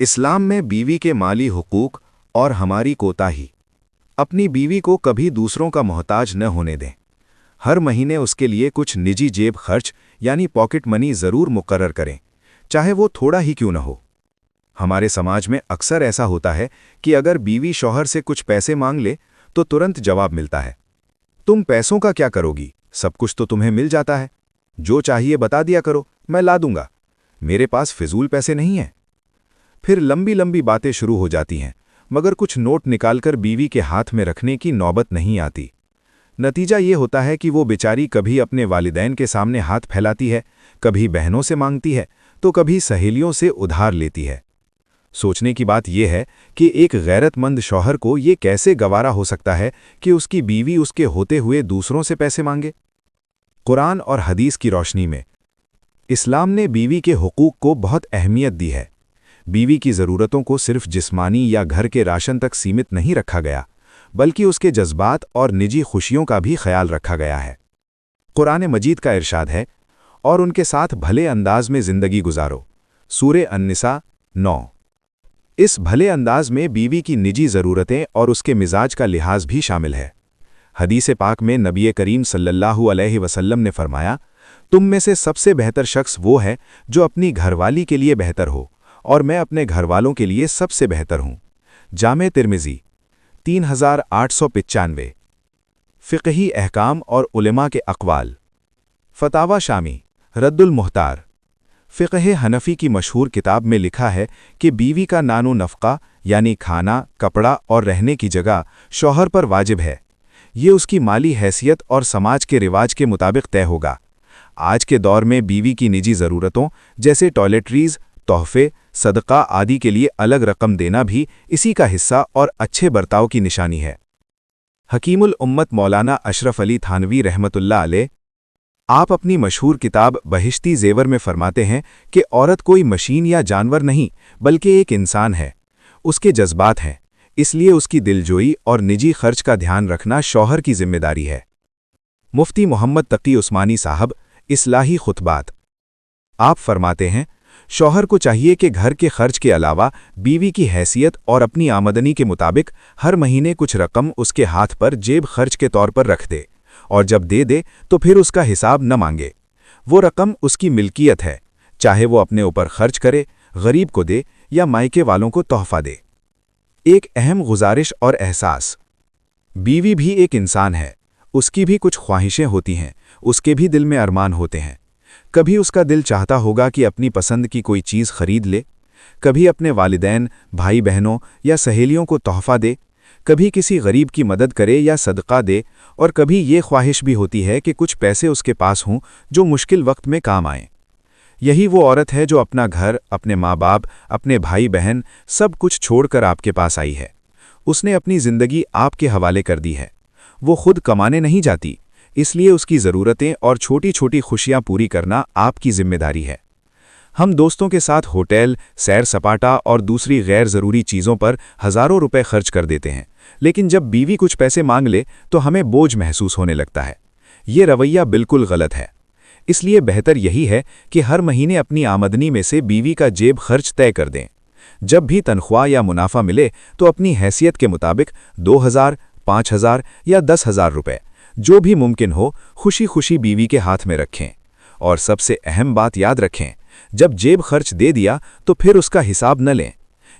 इस्लाम में बीवी के माली हुकूक और हमारी कोताही। अपनी बीवी को कभी दूसरों का मोहताज न होने दें। हर महीने उसके लिए कुछ निजी जेब खर्च यानी पॉकेट मनी ज़रूर मुकर्रर करें, चाहे वो थोड़ा ही क्यों न हो। हमारे समाज में अक्सर ऐसा होता है कि अगर बीवी शौहर से कुछ पैसे मांग ले तो तुरंत जवाब मिलता है, तुम पैसों का क्या करोगी, सब कुछ तो तुम्हें मिल जाता है, जो चाहिए बता दिया करो, मैं ला दूंगा, मेरे पास फिजूल पैसे नहीं हैं। फिर लंबी लंबी बातें शुरू हो जाती हैं, मगर कुछ नोट निकालकर बीवी के हाथ में रखने की नौबत नहीं आती। नतीजा ये होता है कि वो बेचारी कभी अपने वालिदैन के सामने हाथ फैलाती है, कभी बहनों से मांगती है, तो कभी सहेलियों से उधार लेती है। सोचने की बात यह है कि एक गैरतमंद शौहर को ये कैसे गवारा हो सकता है कि उसकी बीवी उसके होते हुए दूसरों से पैसे मांगे। कुरान और हदीस की रोशनी में इस्लाम ने बीवी के हुकूक को बहुत अहमियत दी है। बीवी की ज़रूरतों को सिर्फ जिस्मानी या घर के राशन तक सीमित नहीं रखा गया, बल्कि उसके जज्बात और निजी खुशियों का भी ख्याल रखा गया है। कुरान मजीद का इरशाद है, और उनके साथ भले अंदाज में ज़िंदगी गुजारो। सूरे अन्निसा 9। इस भले अंदाज में बीवी की निजी ज़रूरतें और उसके मिजाज का लिहाज भी शामिल है। हदीस पाक में नबी करीम सल्लल्लाहु अलैहि वसल्लम ने फरमाया, तुम में से सबसे बेहतर शख्स वो है जो अपनी घरवाली के लिए बेहतर हो, और मैं अपने घरवालों के लिए सबसे बेहतर हूँ। जामे तिर्मिज़ी 3895। फ़िक़ही अहकाम और उलेमा के अक़वाल। फ़तावा शामी रद्दुल मुहतार। फ़िक़ह हनफ़ी की मशहूर किताब में लिखा है कि बीवी का नानो नफ़क़ा यानी खाना, कपड़ा और रहने की जगह शौहर पर वाजिब है। ये उसकी माली हैसियत और समाज के रिवाज के मुताबिक तय होगा। आज के दौर में बीवी की निजी ज़रूरतों जैसे टॉयलेटरीज़, तोहफ़े, सदका आदि के लिए अलग रकम देना भी इसी का हिस्सा और अच्छे बर्ताव की निशानी है। हकीमुल उम्मत मौलाना अशरफ अली थानवी रहमतुल्लाह अलैह आप अपनी मशहूर किताब बहिश्ती ज़ेवर में फरमाते हैं कि औरत कोई मशीन या जानवर नहीं बल्कि एक इंसान है। उसके जज्बात हैं, इसलिए उसकी दिलजोई और निजी खर्च का ध्यान रखना शौहर की जिम्मेदारी है। मुफ्ती मोहम्मद तकी उस्मानी साहब, इस्लाही खुतबात। आप फरमाते हैं, शौहर को चाहिए कि घर के खर्च के अलावा बीवी की हैसियत और अपनी आमदनी के मुताबिक हर महीने कुछ रकम उसके हाथ पर जेब खर्च के तौर पर रख दे, और जब दे दे तो फिर उसका हिसाब न मांगे। वो रकम उसकी मिल्कियत है, चाहे वो अपने ऊपर खर्च करे, गरीब को दे या मायके वालों को तोहफा दे। एक अहम गुजारिश और एहसास, बीवी भी एक इंसान है, उसकी भी कुछ ख्वाहिशें होती हैं, उसके भी दिल में अरमान होते हैं। कभी उसका दिल चाहता होगा कि अपनी पसंद की कोई चीज़ खरीद ले, कभी अपने वालिदैन, भाई बहनों या सहेलियों को तोहफा दे, कभी किसी गरीब की मदद करे या सदका दे, और कभी ये ख्वाहिश भी होती है कि कुछ पैसे उसके पास हों जो मुश्किल वक्त में काम आएं। यही वो औरत है जो अपना घर, अपने माँ बाप, अपने भाई बहन सब कुछ छोड़कर आपके पास आई है। उसने अपनी ज़िंदगी आपके हवाले कर दी है। वो खुद कमाने नहीं जाती, इसलिए उसकी ज़रूरतें और छोटी छोटी खुशियाँ पूरी करना आपकी जिम्मेदारी है। हम दोस्तों के साथ होटल, सैर सपाटा और दूसरी गैर ज़रूरी चीज़ों पर हज़ारों रुपए खर्च कर देते हैं, लेकिन जब बीवी कुछ पैसे मांग ले तो हमें बोझ महसूस होने लगता है। ये रवैया बिल्कुल गलत है। इसलिए बेहतर यही है कि हर महीने अपनी आमदनी में से बीवी का जेब खर्च तय कर दें। जब भी तनख्वाह या मुनाफा मिले तो अपनी हैसियत के मुताबिक 2000, 5000 या 10,000 रुपये, जो भी मुमकिन हो, खुशी खुशी बीवी के हाथ में रखें। और सबसे अहम बात याद रखें, जब जेब खर्च दे दिया तो फिर उसका हिसाब न लें।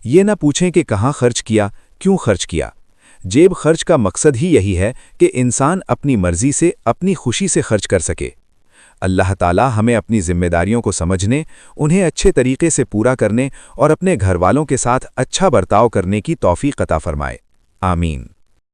ये न पूछें कि कहाँ खर्च किया, क्यों खर्च किया। जेब खर्च का मकसद ही यही है कि इंसान अपनी मर्जी से, अपनी खुशी से खर्च कर सके। अल्लाह ताला हमें अपनी जिम्मेदारियों को समझने, उन्हें अच्छे तरीके से पूरा करने और अपने घर वालों के साथ अच्छा बर्ताव करने की तौफीक अता फरमाए। आमीन।